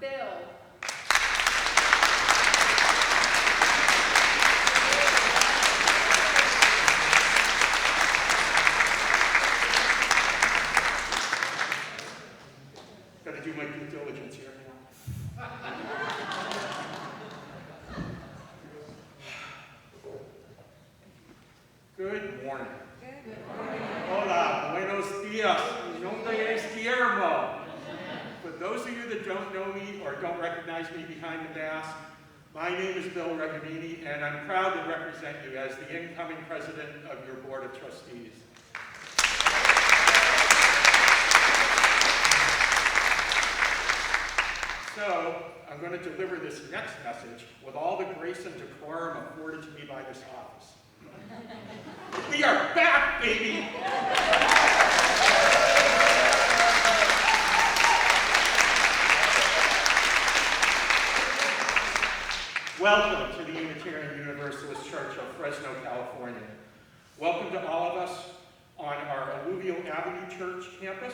Bill. Gotta do my due diligence here now. Good morning. Hola, buenos dias. Mi nombre es Guillermo. For those of you that don't know me or don't recognize me behind the mask, my name is Bill Reganini, and I'm proud to represent you as the incoming president of your Board of Trustees. So, I'm going to deliver this next message with all the grace and decorum afforded to me by this office. We are back, baby! Welcome to the Unitarian Universalist Church of Fresno, California. Welcome to all of us on our Alluvial Ave Church campus.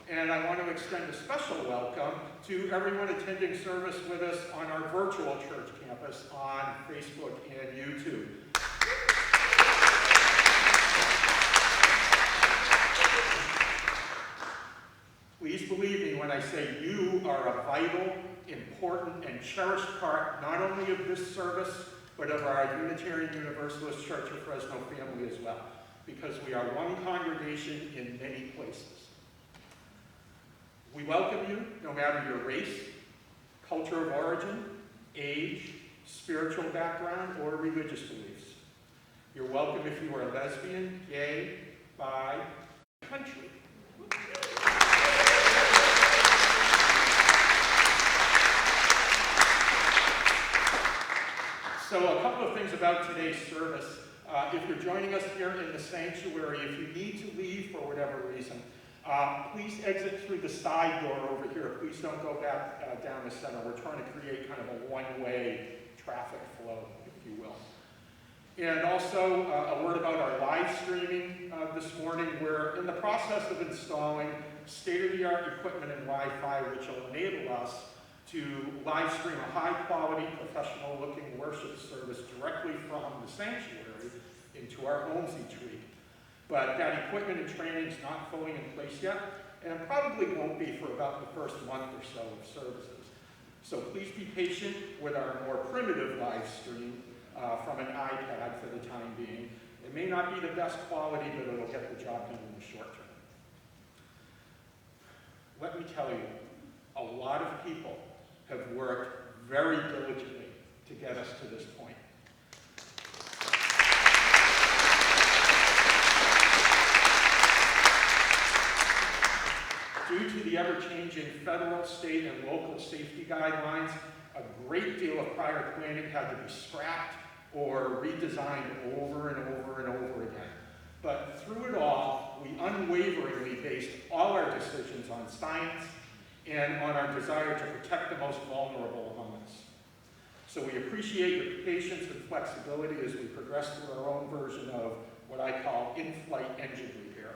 And I want to extend a special welcome to everyone attending service with us on our virtual church campus on Facebook and YouTube. Please believe me when I say you are a vital, important, and cherished part not only of this service, but of our Unitarian Universalist Church of Fresno family as well, because we are one congregation in many places. We welcome you no matter your race, culture of origin, age, spiritual background, or religious beliefs. You're welcome if you are lesbian, gay, bi, country. So a couple of things about today's service. If you're joining us here in the sanctuary, if you need to leave for whatever reason, please exit through the side door over here. Please don't go back down the center. We're trying to create kind of a one-way traffic flow, if you will. And also a word about our live streaming this morning. We're in the process of installing state-of-the-art equipment and Wi-Fi, which will enable us to live stream a high-quality, professional-looking worship service directly from the sanctuary into our homes each week. But that equipment and training is not fully in place yet, and probably won't be for about the first month or so of services. So please be patient with our more primitive live stream from an iPad for the time being. It may not be the best quality, but it'll get the job done in the short term. Let me tell you, a lot of people have worked very diligently to get us to this point. Due to the ever-changing federal, state, and local safety guidelines, a great deal of prior planning had to be scrapped or redesigned over and over and over again. But through it all, we unwaveringly based all our decisions on science and on our desire to protect the most vulnerable among us. So we appreciate your patience and flexibility as we progress through our own version of what I call in-flight engine repair.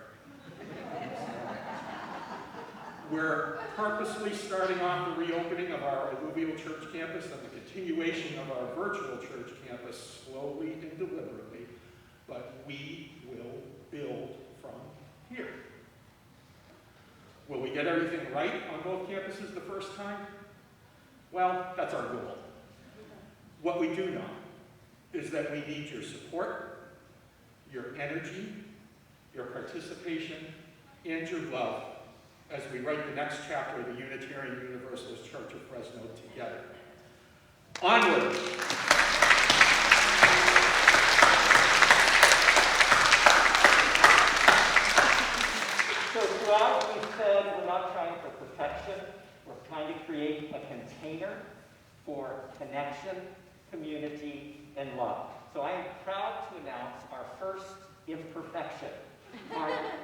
We're purposely starting off the reopening of our Alluvial Church campus and the continuation of our virtual church campus slowly and deliberately, but we will build from here. Will we get everything right on both campuses the first time? Well, that's our goal. What we do know is that we need your support, your energy, your participation, and your love as we write the next chapter of the Unitarian Universalist Church of Fresno together. Onward! So throughout, we said we're not trying for perfection. We're trying to create a container for connection, community, and love. So I am proud to announce our first imperfection.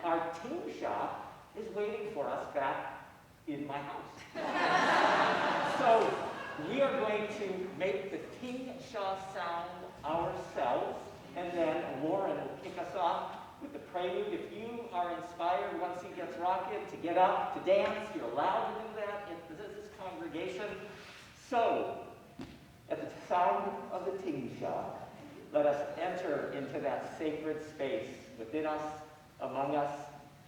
Our team shop is waiting for us back in my house. So we are going to make the King Shaw sound ourselves, and then Lauren will kick us off with the prelude. If you are inspired once he gets rocking to get up, to dance, you're allowed to do that in this congregation. So, at the sound of the ting shot, let us enter into that sacred space within us, among us,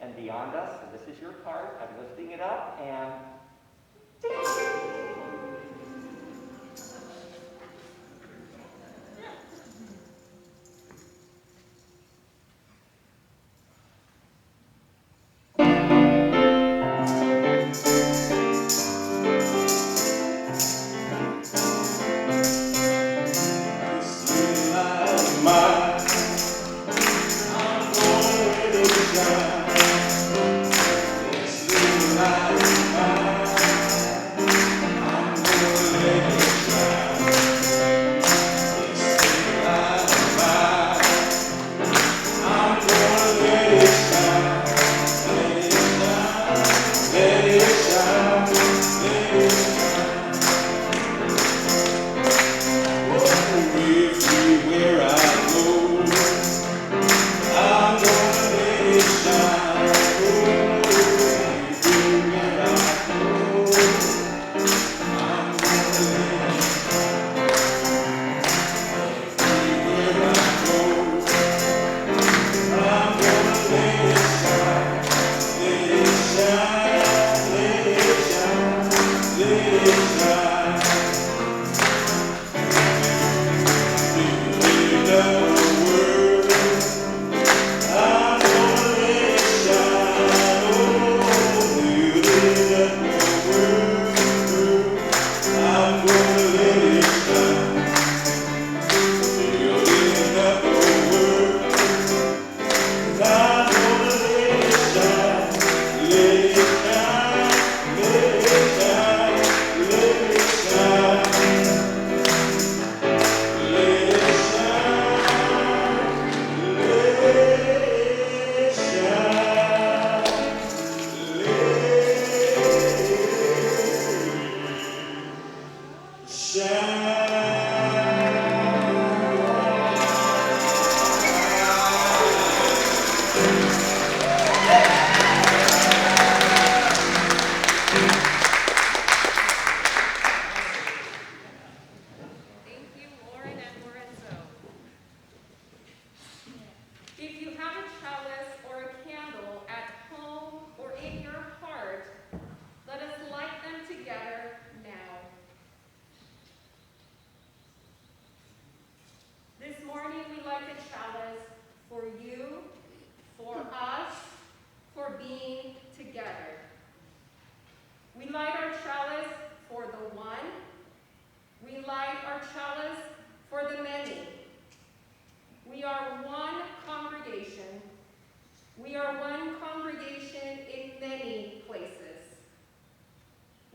and beyond us. And this is your part. I'm lifting it up and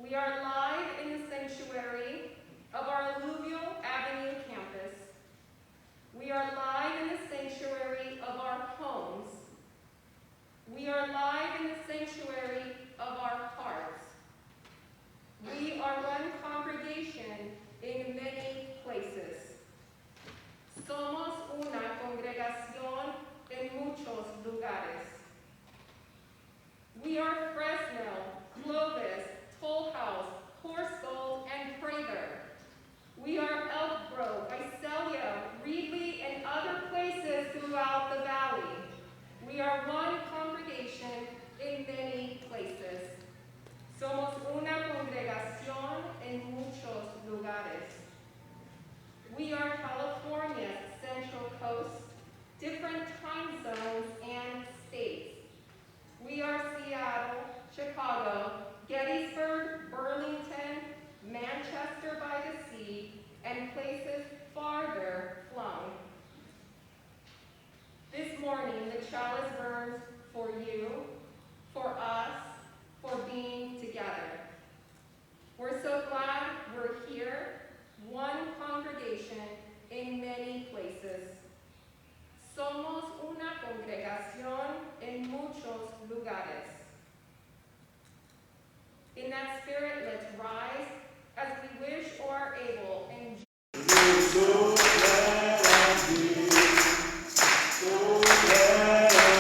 We are live in the sanctuary of our Alluvial Ave campus. We are live in the sanctuary of our homes. We are live in the sanctuary of our hearts. We are one congregation in many places. Somos una congregación en muchos lugares. We are Fresno, Clovis, Toll House, Horsgold, and Prather. We are Elk Grove, Visalia, Reedley, and other places throughout the valley. We are one congregation in many places. Somos una congregación en muchos lugares. We are California's Central Coast, different time zones and states. We are Seattle, Chicago, Gettysburg, Burlington, Manchester by the Sea, and places farther flung. This morning, the chalice burns for you, for us, for being together. We're so glad we're here, one congregation in many places. Somos una congregación en muchos lugares. In that spirit, let's rise as we wish or are able and so glad I'm here, so glad I'm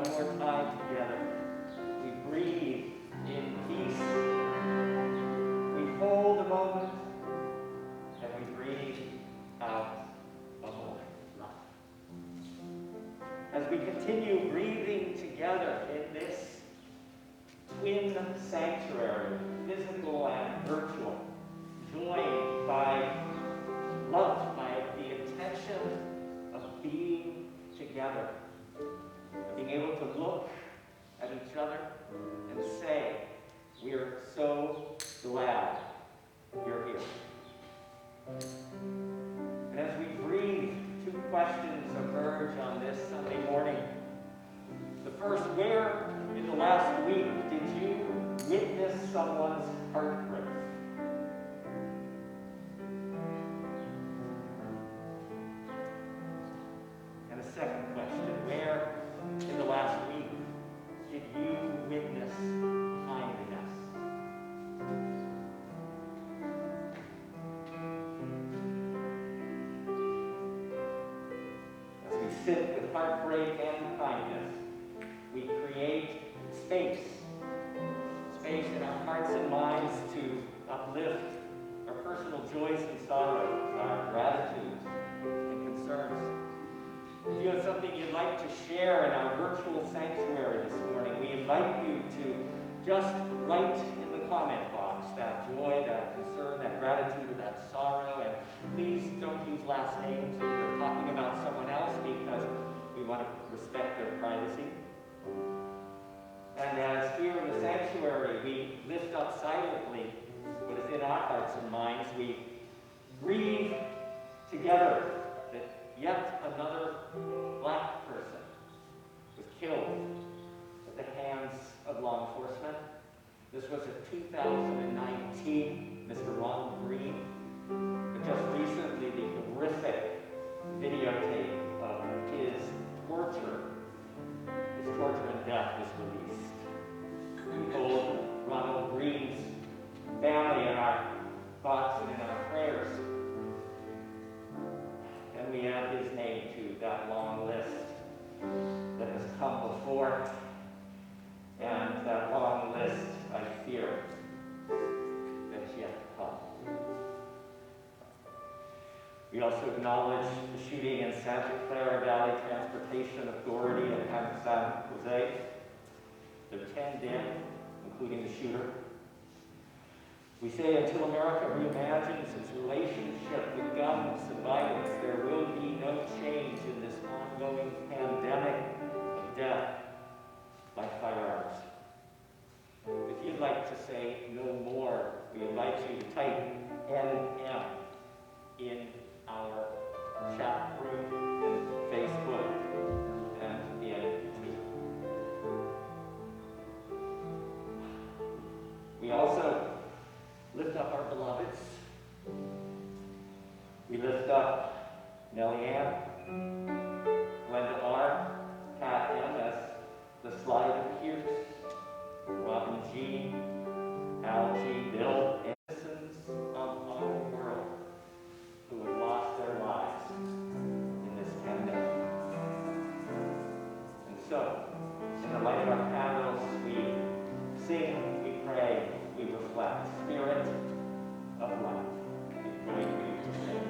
one more time together. We breathe in peace. We hold a moment, and we breathe out a more love. As we continue breathing together in this twin sanctuary, physical and virtual, joined by love, by the intention of being together, being able to look at each other and say, we're so glad you're here. And as we breathe, two questions emerge on this Sunday morning. The first, where in the last week did you witness someone's heartbreak? And a second question, where in the last week did you witness kindness? As we sit with heartbreak and kindness, we create space in our hearts and minds to uplift our personal joys and sorrows, our gratitudes and concerns. If you have something you'd like to share in our virtual sanctuary this morning, we invite you to just write in the comment box that joy, that concern, that gratitude, or that sorrow, and please don't use last names if you're talking about someone else, because we want to respect their privacy. And as here in the sanctuary, we lift up silently what is in our hearts and minds, we grieve together that yet another black person was killed at the hands of law enforcement. This was in 2019, Mr. Ronald Green. But just recently, the horrific videotape of his torture and death was released. We hold Ronald Green's family in our thoughts and in our prayers. And we add his name to that long list that has come before. And that long list, I fear, that's yet to come. We also acknowledge the shooting in Santa Clara Valley Transportation Authority in San Jose. There are 10 dead, including the shooter. We say until America reimagines its relationship with guns and violence, there will be no change in this ongoing pandemic of death by firearms. If you'd like to say no more, we invite you to type NM in our chat room and Facebook and in Twitter. We also lift up our beloveds. We lift up Nellie Ann, Glenda R., Pat M. as the slide appears, Robin G., Al G., Bill, and citizens of our world who have lost their lives in this pandemic. And so, in the light of our candles, we sing, we pray, we reflect. Spirit of life, we join you to sing.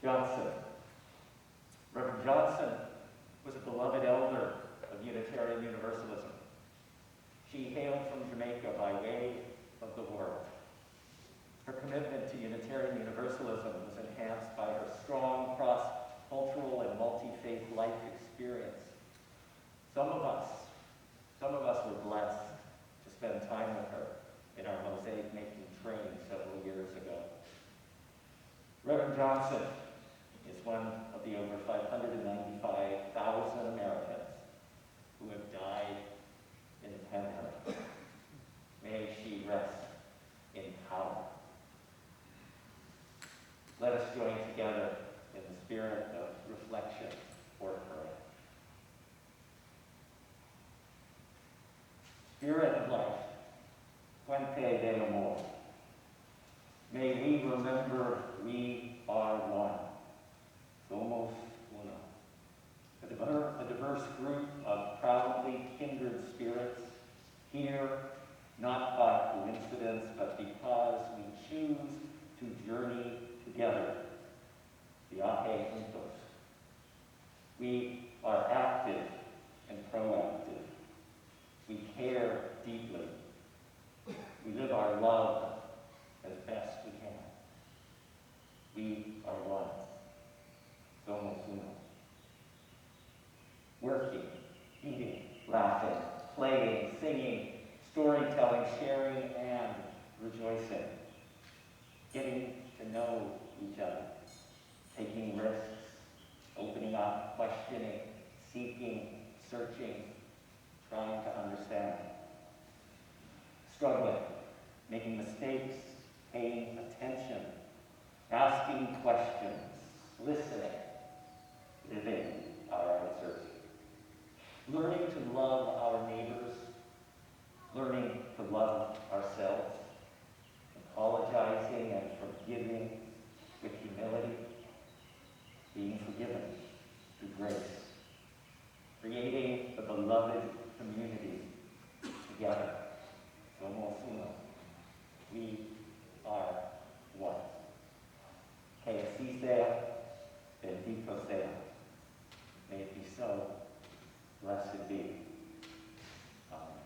Johnson. Reverend Johnson was a beloved elder of Unitarian Universalism. She hailed from Jamaica by way of the world. Her commitment to Unitarian Universalism was enhanced by her strong cross-cultural and multi-faith life experience. Some of us were blessed to spend time with her in our mosaic-making training several years ago. Reverend Johnson is one of the over 595,000 Americans who have died in the pandemic. May she rest in power. Let us join together in the spirit of reflection for her. Spirit of life, Fuente de Amor. May we remember we are one. Somos uno. A diverse group of proudly kindred spirits here, not by coincidence, but because we choose to journey together. Viaje juntos. We are active and proactive. We care deeply. We live our love as best we can. We are one. Somos uno. Working, eating, laughing, playing, singing, storytelling, sharing, and rejoicing. Getting to know each other. Taking risks, opening up, questioning, seeking, searching, trying to understand. Struggling, making mistakes, paying attention, asking questions, listening, living our answers. Learning to love our neighbors, learning to love ourselves, apologizing and forgiving with humility, being forgiven through grace, creating a beloved community together. Somos uno. We are one. Que así sea, bendito sea. May it be so. Blessed be. Amen.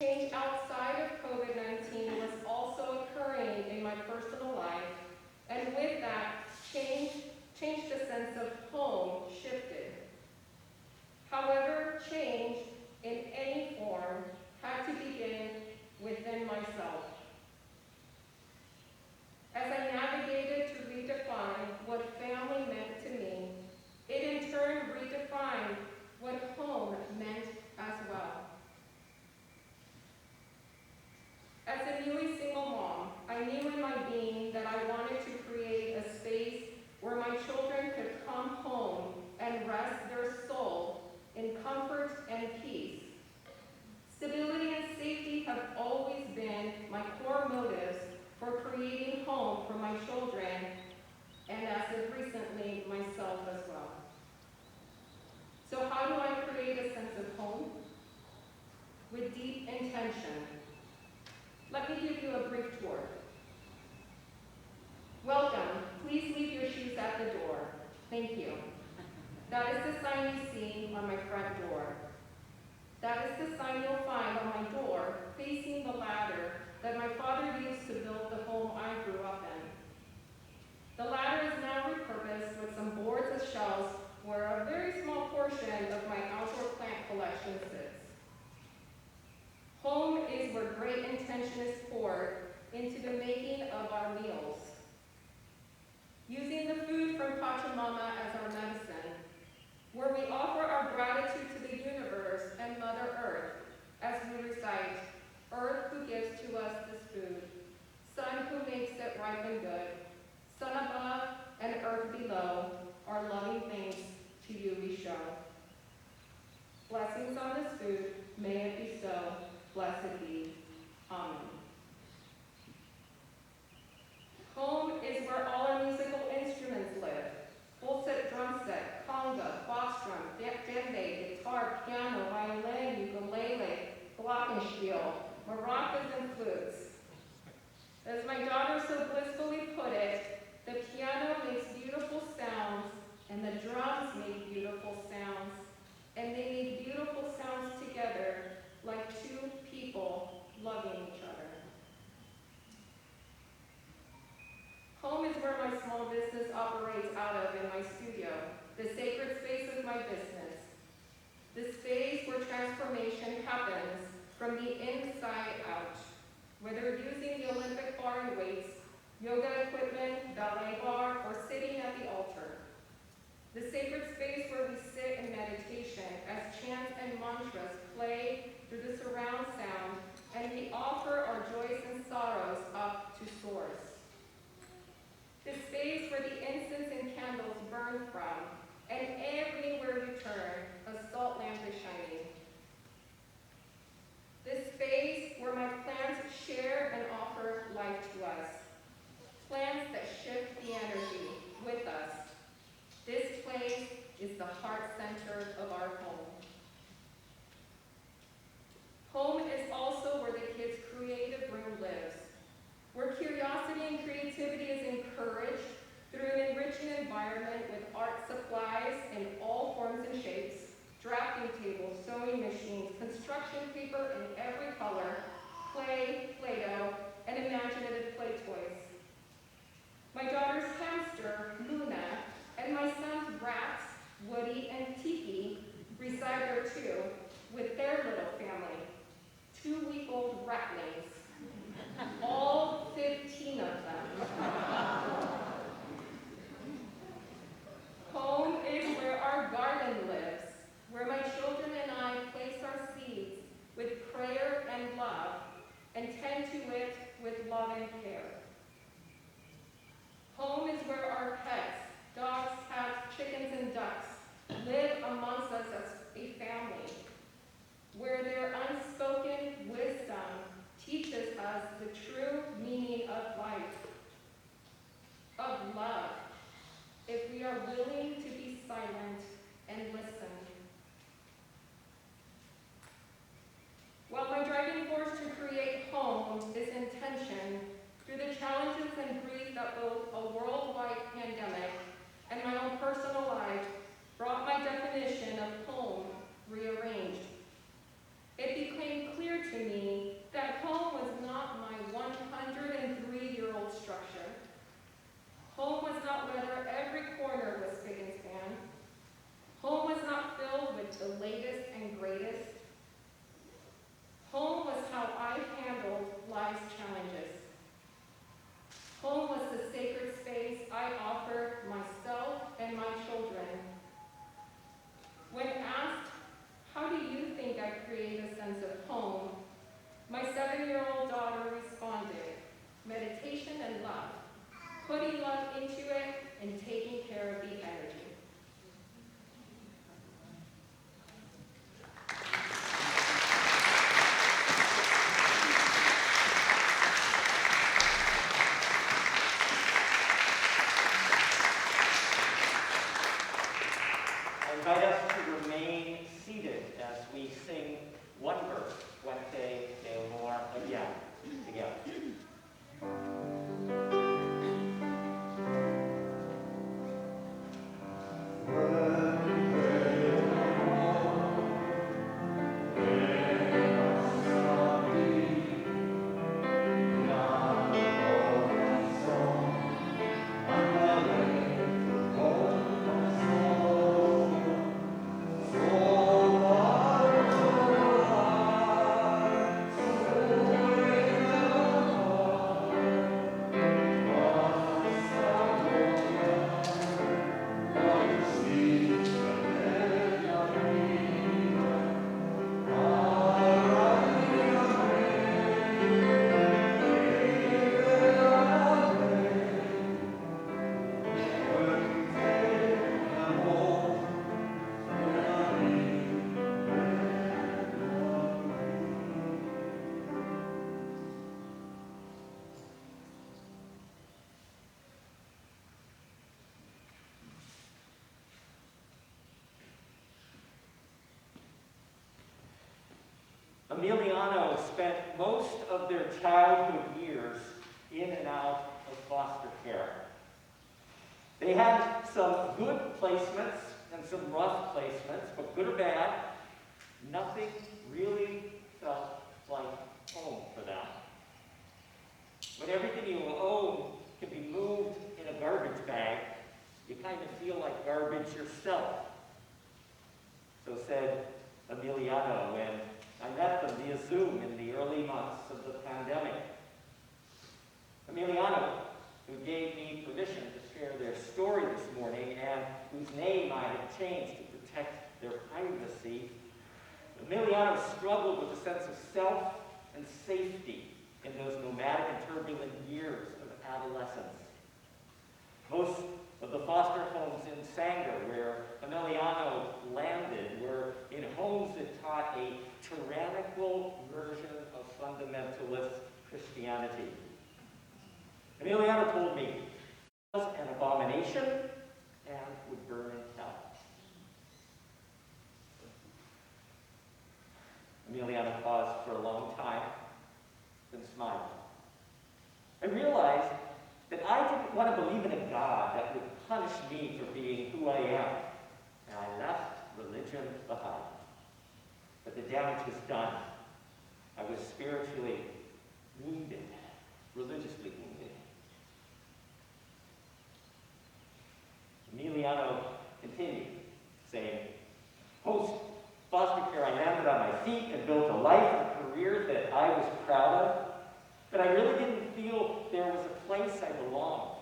Change outside of COVID-19 was also occurring in my personal life, and with that, change the sense of home shifted. However, change in any form had to begin within myself. As I navigated to redefine what family meant to me, it in turn redefined what home meant as well. As a newly single mom, I knew in my being that I wanted to create a space where my children could come home and rest their soul in comfort and peace. Stability and safety have always been my core motives for creating home for my children, and as of recently, myself as well. So how do I create a sense of home? With deep intention. Let me give you a brief tour. Welcome. Please leave your shoes at the door. Thank you. That is the sign you see on my front door. That is the sign you'll find on my door facing the ladder that my father used to build the home I grew up in. The ladder is now repurposed with some boards as shelves where a very small portion of my outdoor plant collection sits. Home is where great intention is poured into the making of our meals. Using the food from Pachamama as our medicine, where we offer our gratitude to the universe and Mother Earth as we recite, Earth who gives to us this food, Sun who makes it ripe and good, Sun above and earth below, our loving thanks to you we show. Blessings on this food, may it be so, blessed be. Amen. Home is where all our musical instruments live. Full set drum set, conga, box drum, djembe, guitar, piano, violin, ukulele, glockenspiel, maracas, and flutes. As my daughter so blissfully put it, the piano makes beautiful sounds, and the drums make beautiful sounds, and they make beautiful sounds together like two people loving each other. Home is where my small business operates out of in my studio, the sacred space of my business. The space where transformation happens from the inside out, whether using the Olympic bar and weights, yoga equipment, ballet bar, or sitting at the altar. The sacred space where we sit in meditation as chants and mantras play through the surround sound, and we offer our joys and sorrows up to Source. The space where the incense and candles burn from, and everywhere you turn, a salt lamp is shining. This space where my plants share and offer life to us. Plants that shift the energy with us. This place is the heart center of our home. Home is also where the kids' creative room lives, where curiosity and creativity is encouraged through an enriching environment with art supplies in all forms and shapes, drafting tables, sewing machines, construction paper in every color, clay, Play-Doh, and imaginative play toys. My daughter's hamster, Luna, and my son's rats, Woody and Tiki, reside there too, with their little family, 2-week-old ratlings, all 15 of them. Home is where our garden lives, where my children and I place our seeds with prayer and love, and tend to it with love and care. Home is where our pets, dogs, cats, chickens, and ducks, live amongst us as a family, where their unspoken wisdom teaches into it and taking care of the energy. I invite us to remain seated as we sing one verse, Fuente de Amor again, together. Emiliano spent most of their childhood years in and out of foster care. They had some good placements and some rough placements, but good or bad, nothing really felt like home for them. When everything you own can be moved in a garbage bag, you kind of feel like garbage yourself. So said Emiliano when I met them via Zoom in the early months of the pandemic. Emiliano, who gave me permission to share their story this morning and whose name I have changed to protect their privacy, Emiliano struggled with a sense of self and safety in those nomadic and turbulent years of adolescence. Most of the foster homes in Sanger, where Emiliano landed, were in homes that taught a tyrannical version of fundamentalist Christianity. Emiliano told me it was an abomination and would burn in hell. Emiliano paused for a long time, then smiled. I realized that I didn't want to believe in a God that would punish me for being who I am, and I left religion behind. But the damage was done. I was spiritually wounded, religiously wounded. Emiliano continued, saying, post foster care, I landed on my feet and built a life and career that I was proud of, but I really didn't feel there was a place I belonged.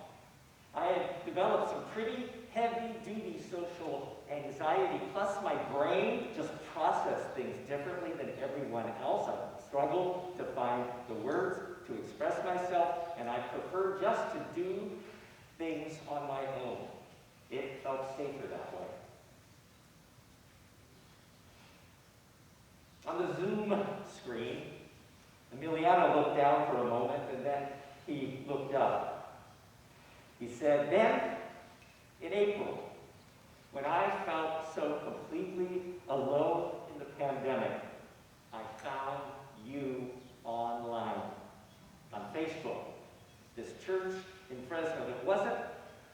I had developed some pretty heavy-duty social anxiety, plus my brain just processed things differently than everyone else. I struggled to find the words to express myself, and I preferred just to do things on my own. It felt safer that way. On the Zoom screen, Emiliano looked down for a moment, and then he looked up. He said, then, in April, when I felt so completely alone in the pandemic, I found you online, on Facebook. This church in Fresno that wasn't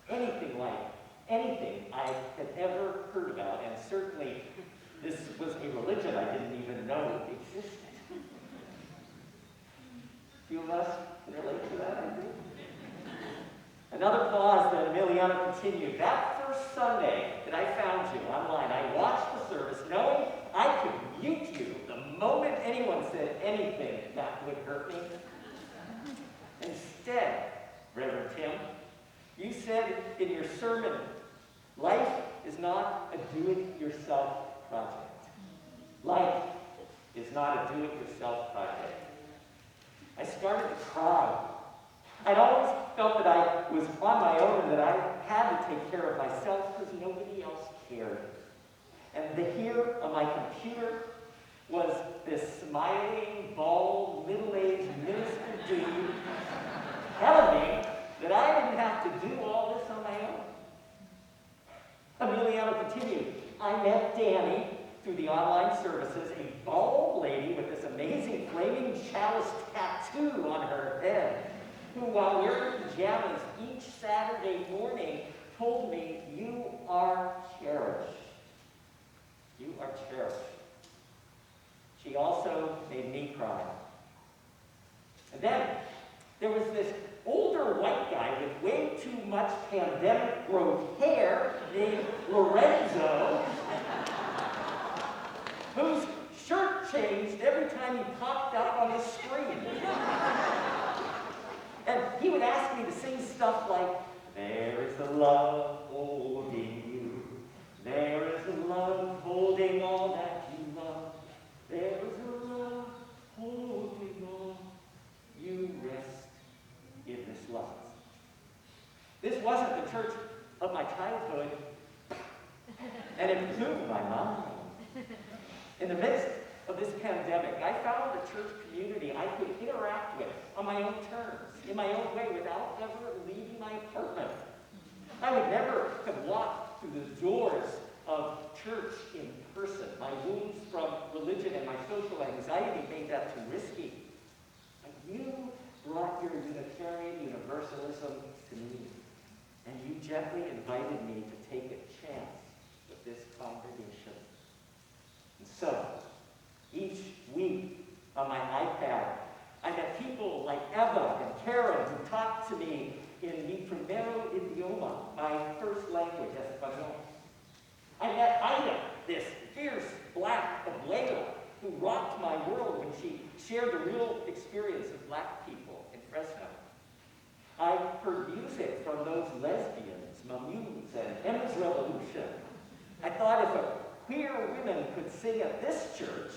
anything like anything I had ever heard about, and certainly this was a religion I didn't even know existed. Few of us can relate to that, I think. Another pause, then Emiliano continued. That first Sunday that I found you online, I watched the service knowing I could mute you the moment anyone said anything that would hurt me. Instead, Reverend Tim, you said in your sermon, life is not a do-it-yourself project. Life is not a do-it-yourself project. I started to cry. I'd always felt that I was on my own and that I had to take care of myself because nobody else cared. And here on my computer was this smiling, bald, middle-aged minister dude telling me that I didn't have to do all this on my own. Emiliano continued. I met Danny through the online services, a bald lady with this amazing flaming chalice tattoo on her head, who, while wearing pajamas each Saturday morning, told me, "You are cherished. You are cherished." She also made me cry. And then there was this older white guy with way too much pandemic growth hair named Lorenzo, whose shirt changed every time he popped up on the screen. And he would ask me to sing stuff like, "There is a love holding you. There is a love holding all that you love. There is a love holding all you rest in this love." This wasn't the church of my childhood, and it blew my mind. In the midst of this pandemic, I found a church community I could interact with on my own terms, in my own way, without ever leaving my apartment. I would never have walked through the doors of church in person. My wounds from religion and my social anxiety made that too risky. But you brought your Unitarian Universalism to me, and you gently invited me to take a chance with this congregation. And so, each week on my iPad, I met people like Eva and Karen who talked to me in mi primero idioma, my first language, Espanol. I met Ida, this fierce black abuela who rocked my world when she shared the real experience of black people in Fresno. I heard music from those lesbians, Mamudes and Emma's Revolution. I thought if a queer women could sing at this church,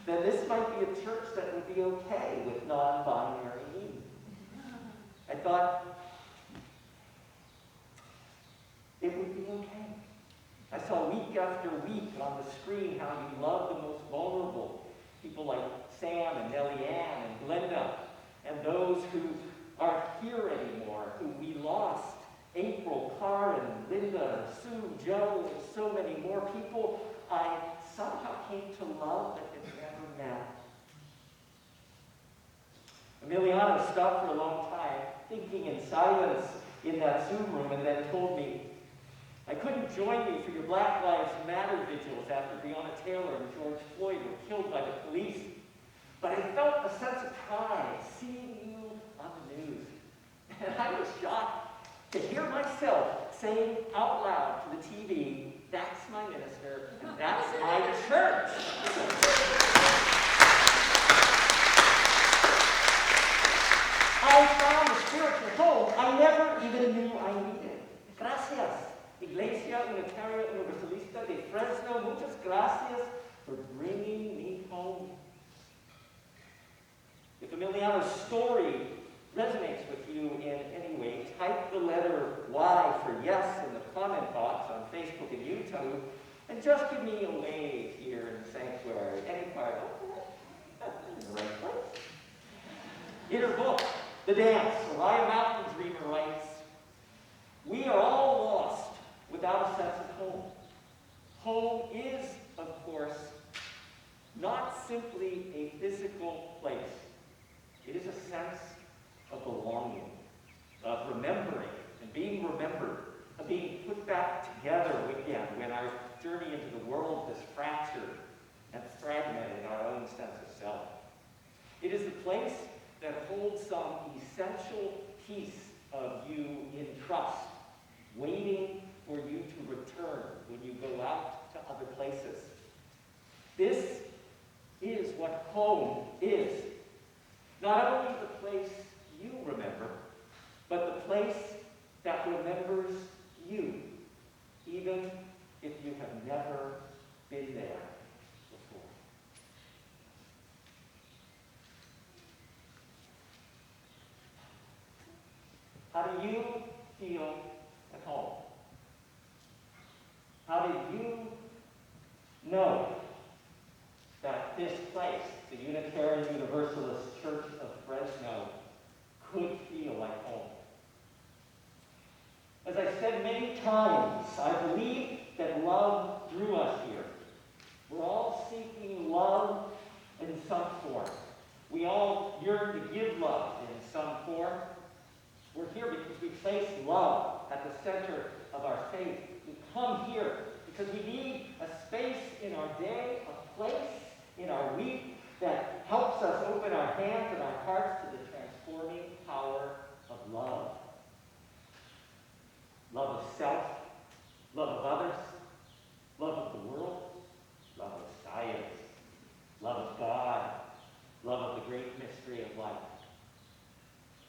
then this might be a church that would be okay with non-binary me. I thought it would be okay. I saw week after week on the screen how you love the most vulnerable, people like Sam and Nellie Ann and Glenda, and those who aren't here anymore, who we lost. April, Karen, Linda, Sue, Joe, and so many more people I somehow came to love but had never met. Emiliano stopped for a long time, thinking in silence in that Zoom room, and then told me, "I couldn't join you for your Black Lives Matter vigils after Breonna Taylor and George Floyd were killed by the police, but I felt a sense of pride seeing you on the news." And I was shocked to hear myself saying out loud to the TV, "That's my minister, and that's my church." I found a spiritual home I never even knew I needed. Gracias, Iglesia Unitaria Universalista de Fresno. Muchas gracias for bringing me home. If Emiliano's story resonates with you in any way, type the letter Y for yes in the comment box on Facebook and YouTube, and just give me a wave here in the sanctuary. Any part. In the right place. In her book, The Dance, Soraya Mountain Dreamer writes, "We are all lost without a sense of home. Home is, of course, not simply a physical place. It is a sense of belonging, of remembering and being remembered, of being put back together again when our journey into the world is fractured and fragmented in our own sense of self. It is the place that holds some essential piece of you in trust, waiting for you to return when you go out to other places. This is what home is. Not only the place you remember, but the place that remembers you, even if you have never been there before." How do you feel at home? How do you know that this place, the Unitarian Universalist Church of Fresno, could feel like home? As I've said many times, I believe that love drew us here. We're all seeking love in some form. We all yearn to give love in some form. We're here because we place love at the center of our faith. We come here because we need a space in our day, a place in our week that helps us open our hands and our hearts to the transforming power of love. Love of self, love of others, love of the world, love of science, love of God, love of the great mystery of life.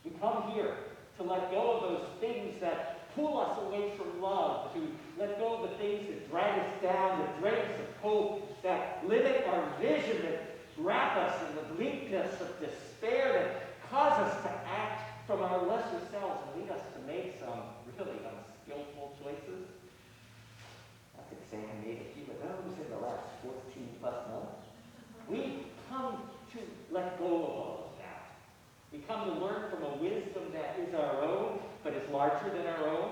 We come here to let go of those things that pull us away from love, to let go of the things that drag us down, that drain us of hope, that limit our vision, that wrap us in the bleakness of despair, that cause us to act from our lesser selves and lead us to make some really unskillful choices. I think Sam made a few of those in the last 14 plus months. We come to let go of all of that. We come to learn from a wisdom that is our own, but is larger than our own.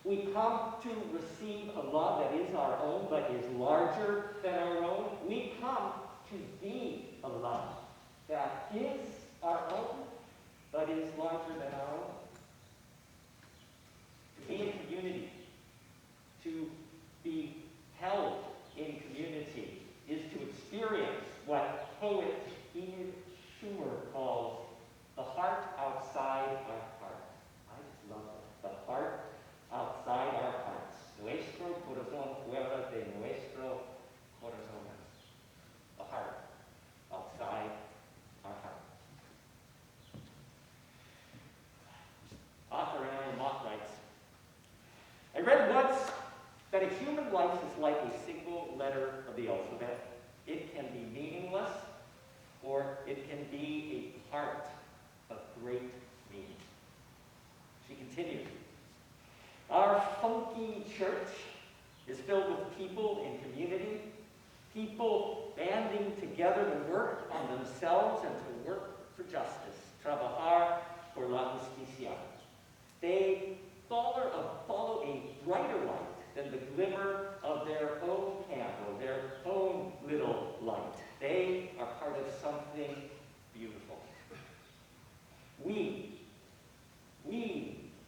We come to receive a love that is our own, but is larger than our own. We come to be a love that is our own, but is larger than our own. To be in community, to be held in community, is to experience what poet Enid Schumer calls the heart outside our heart. I just love that. The heart outside our hearts. Nuestro corazón fuera de nuestro corazón. The heart outside our heart. Author Aaron Mott writes, I read once that a human life is like a single letter of the alphabet. It can be meaningless, or it can be a part of great meaning. She continued, our funky church is filled with people in community, people banding together to work on themselves and to work for justice, trabajar por la justicia. They follow a brighter light than the glimmer of their own candle, their own little light. They are part of something beautiful. We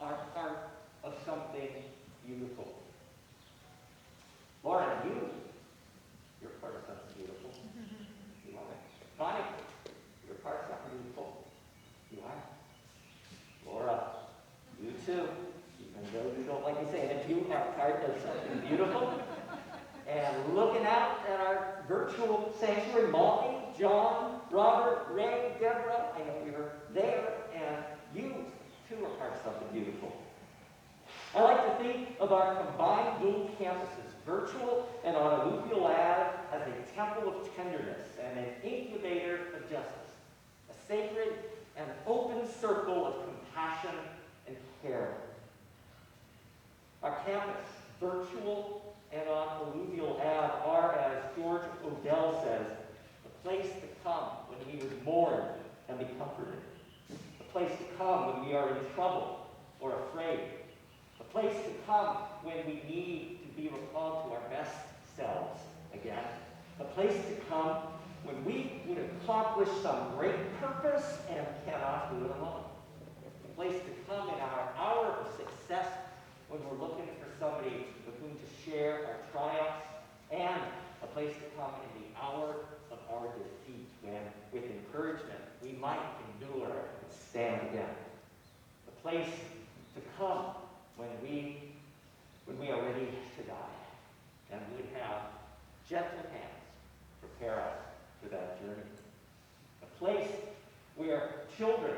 are part of something beautiful. Lauren, you're part of something beautiful. You are. Connie, you're part of something beautiful. You are. Laura, you too. Even though you don't like me saying it, you are part of something beautiful. And looking out at our virtual sanctuary, Molly, John, Robert, Ray, Deborah, I know you're there, and you too are part of something beautiful. I like to think of our combined little campuses, virtual and on Alluvial Ave, as a temple of tenderness and an incubator of justice, a sacred and open circle of compassion and care. Our campus, virtual and on Alluvial Ave, are, as George Odell says, a place to come when we would mourn and be comforted, a place to come when we are in trouble or afraid, a place to come when we need to be recalled to our best selves again, a place to come when we would accomplish some great purpose and cannot do it alone, a place to come in our hour of success when we're looking for somebody with whom to share our triumphs, and a place to come in the hour of our defeat when, with encouragement, we might endure and stand again. A place to come when we are ready to die, and would have gentle hands prepare us for that journey. A place where children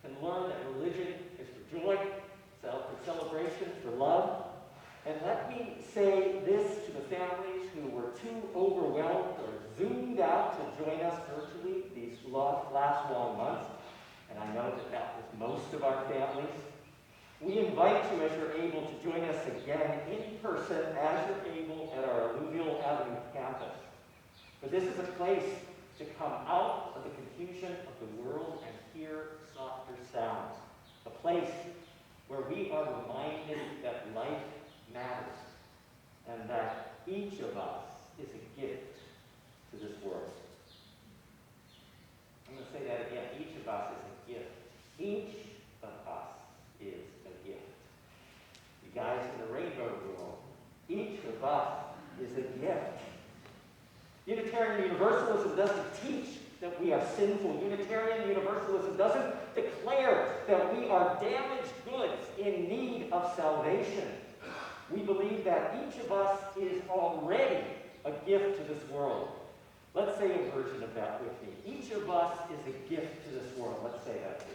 can learn that religion is for joy, for celebration, for love. And let me say this to the families who were too overwhelmed or zoomed out to join us virtually these last long months, and I know that was most of our families. We invite you, as you're able, to join us again in person as you're able at our Alluvial Ave campus. For this is a place to come out of the confusion of the world and hear softer sounds. A place where we are reminded that life matters and that each of us is a gift to this world. I'm going to say that again. Each of us is a gift. Each of us is a gift. You guys in the rainbow world, each of us is a gift. Unitarian Universalism doesn't teach that we are sinful. Unitarian Universalism doesn't declare that we are damaged goods in need of salvation. We believe that each of us is already a gift to this world. Let's say a version of that with me. Each of us is a gift to this world. Let's say that, please.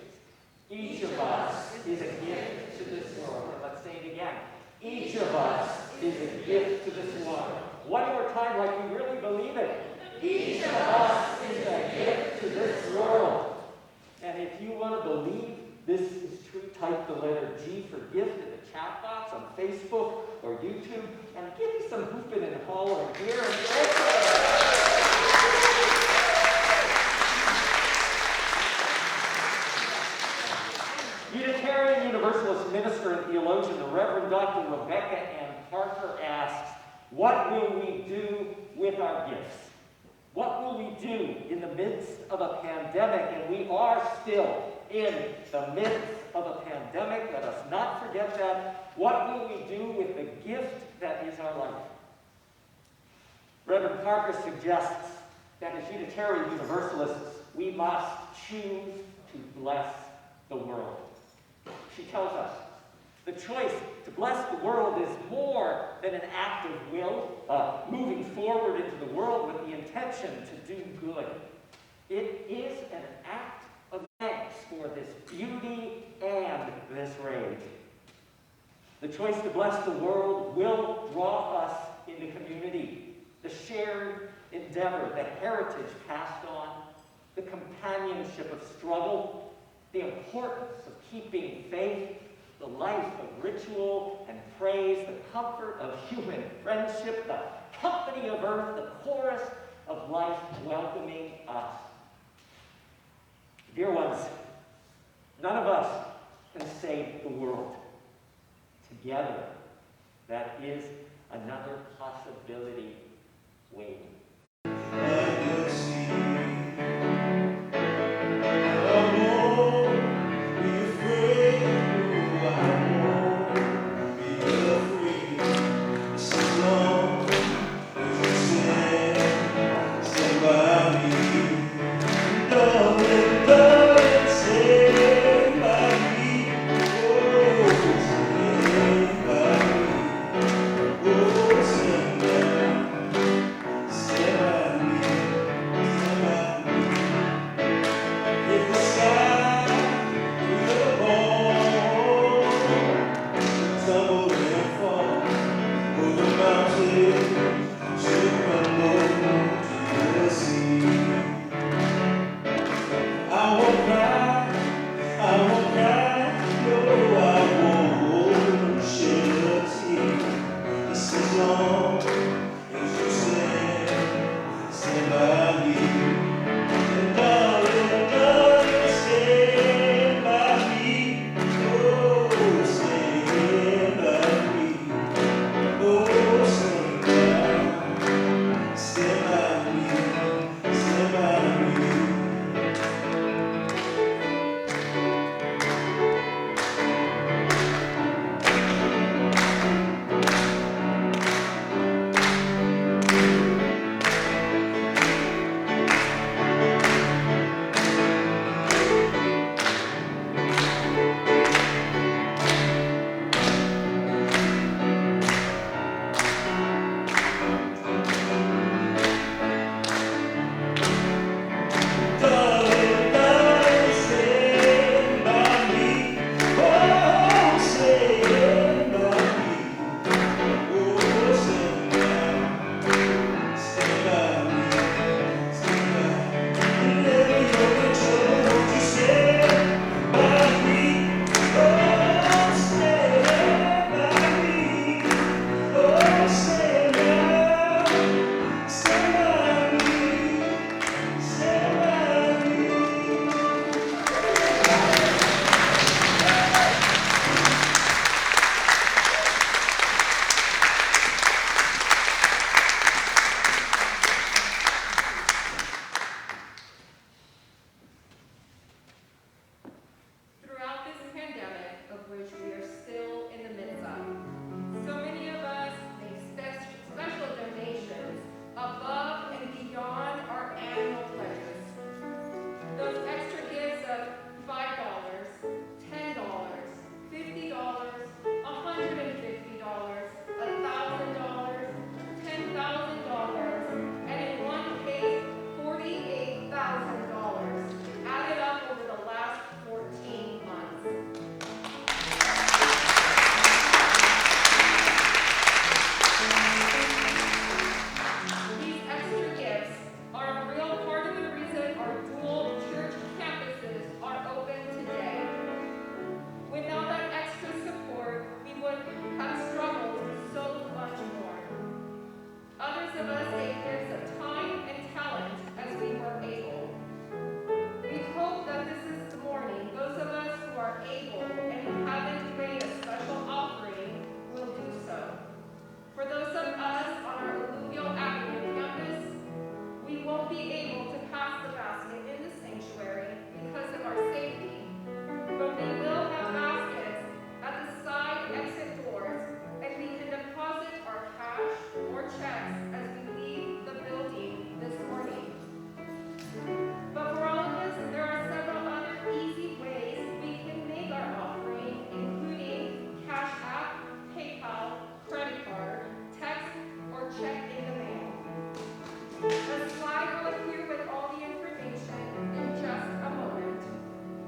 Each of us is a gift to this world. And let's say it again. Each of us is a gift to this world. One more time, like we really believe it. Each of us is a gift to this world. And if you want to believe this is true, type the letter G for gift in the chat box on Facebook or YouTube, and give me some hooping and hollering here and there. Unitarian Universalist minister and theologian, the Reverend Dr. Rebecca Ann Parker asks, what will we do with our gifts? What will we do in the midst of a pandemic? And we are still in the midst of a pandemic. Let us not forget that. What will we do with the gift that is our life? Reverend Parker suggests that as Unitarian Universalists, we must choose to bless the world. She tells us the choice to bless the world is more than an act of will, moving forward into the world with the intention to do good. It is an act of thanks for this beauty and this rage. The choice to bless the world will draw us into community, the shared endeavor, the heritage passed on, the companionship of struggle, the importance of keeping faith, the life of ritual and praise, the comfort of human friendship, the company of earth, the chorus of life welcoming us. Dear ones, none of us can save the world. Together, that is another possibility waiting. which we are still in the midst of. So many of us make special donations above and beyond our annual pledges. Those extra gifts of $5, $10, $50, $150, $1,000, $10,000, and in one case, $48,000 added up over the last 14 months. These extra gifts are a real part of the reason our dual church campuses are open today. Without that extra support, we would have struggled so much more. Others of us gave gifts of time and talent as we were able. We hope that this is the morning those of us who are able and who haven't made a special offering will do so. For those of us on our Alluvial Ave campus, we won't be able to pass the basket in the sanctuary because of our safety, but we will have baskets at the side exit doors, and we can deposit our cash or checks as we leave the building this morning. But for all of us, there are several other easy ways we can make our offering, including Cash App, PayPal, credit card, text, or check in the mail. The slide will appear with all the information in just a moment.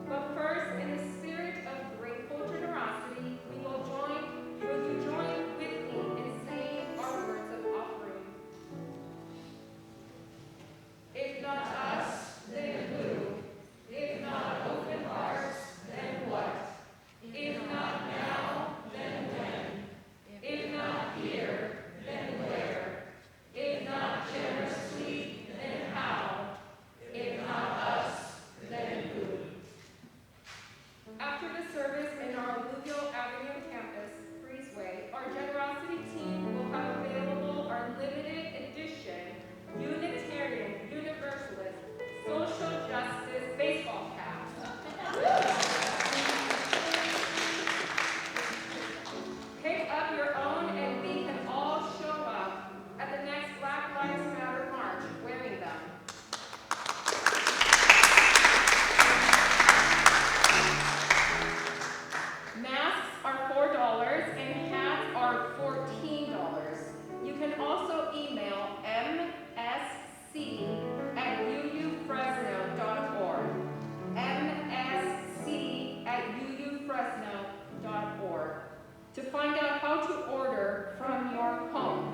But first, in the spirit of grateful generosity, will you join with me in saying our words of offering? If not us, then who? If not open hearts, then what? If not now, then when? If not here, then where? If not generously, then how? If not us, then who? After the service in our Alluvial Avenue campus, Breezeway, our generosity team will have available our limited edition Unitarian, Universalist, social justice baseball caps. Pick up your own and we can all show up at the next Black Lives Matter march wearing them. Masks are $4 and hats are $14. You can also email msc@uufresno.org. msc@uufresno.org to find out how to order from your home.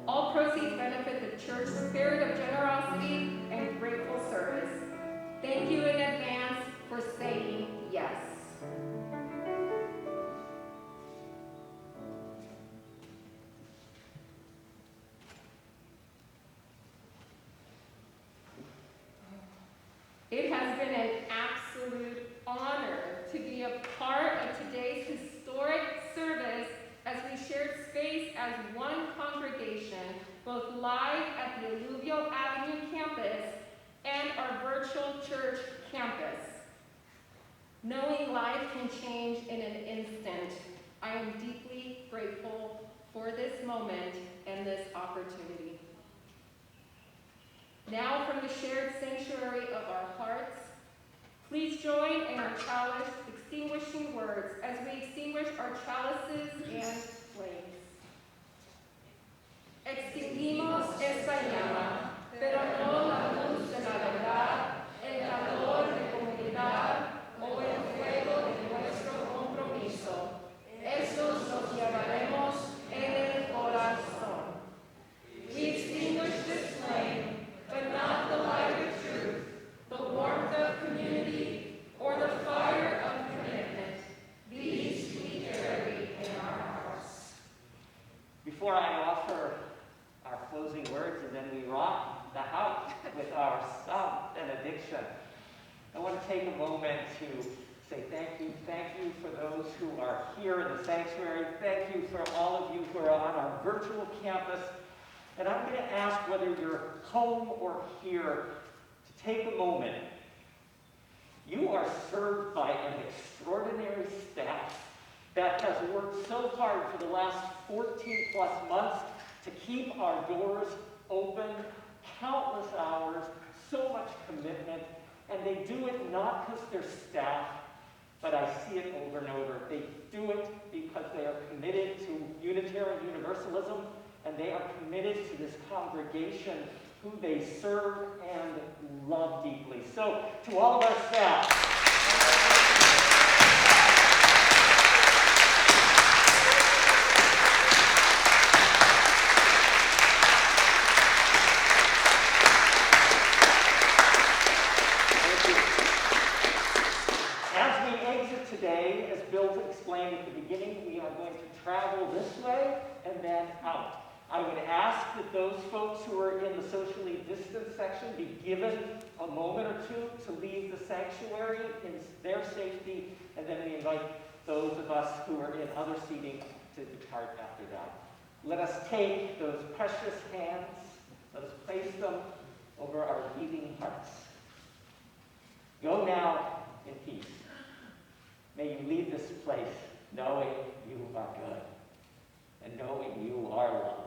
All proceeds benefit the church's spirit of generosity and grateful service. Thank you in advance for saying yes. It has been an absolute honor to be a part of today's historic service as we shared space as one congregation, both live at the Alluvial Avenue campus and our virtual church campus. Knowing life can change in an instant, I am deeply grateful for this moment and this opportunity. Now, from the shared sanctuary of our hearts, please join in our chalice extinguishing words as we extinguish our chalices and flames. Extinguimos esta llama, pero no la luz de la verdad, el calor de comunidad o el fuego de nuestro compromiso. Estos los llevaremos en el corazón. We extinguish this flame, but not the light of truth, the warmth of community, or the fire of commitment. These we carry in our hearts. Before I offer our closing words and then we rock the house with our song benediction, I want to take a moment to say thank you. Thank you for those who are here in the sanctuary. Thank you for all of you who are on our virtual campus. And I'm going to ask whether you're home or here to take a moment. You are served by an extraordinary staff that has worked so hard for the last 14 plus months to keep our doors open, countless hours, so much commitment, and they do it not because they're staff, but I see it over and over. They do it because they are committed to Unitarian Universalism, and they are committed to this congregation who they serve and love deeply. So, to all of our staff, today, as Bill explained at the beginning, we are going to travel this way and then out. I would ask that those folks who are in the socially distanced section be given a moment or two to leave the sanctuary in their safety, and then we invite those of us who are in other seating to depart after that. Let us take those precious hands, let us place them over our beating hearts. Go now in peace. May you leave this place knowing you are good and knowing you are loved.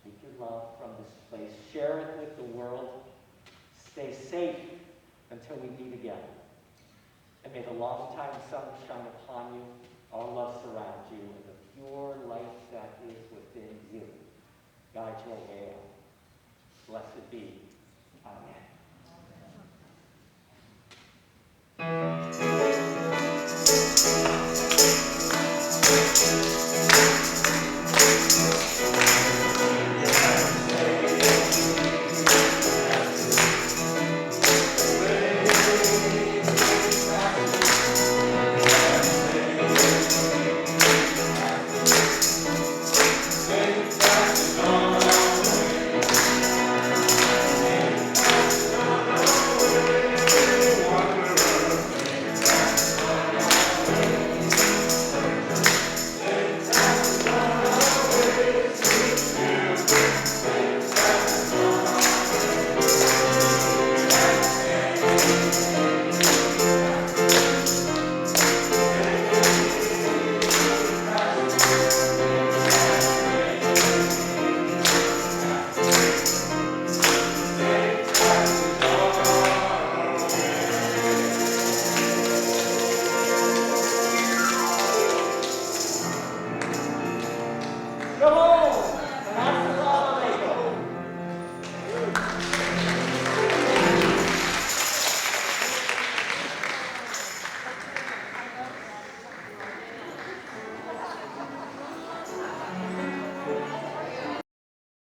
Take your love from this place. Share it with the world. Stay safe until we meet again. And may the long-time sun shine upon you, all love surround you, and the pure light that is within you guide your way out. Blessed be. Amen.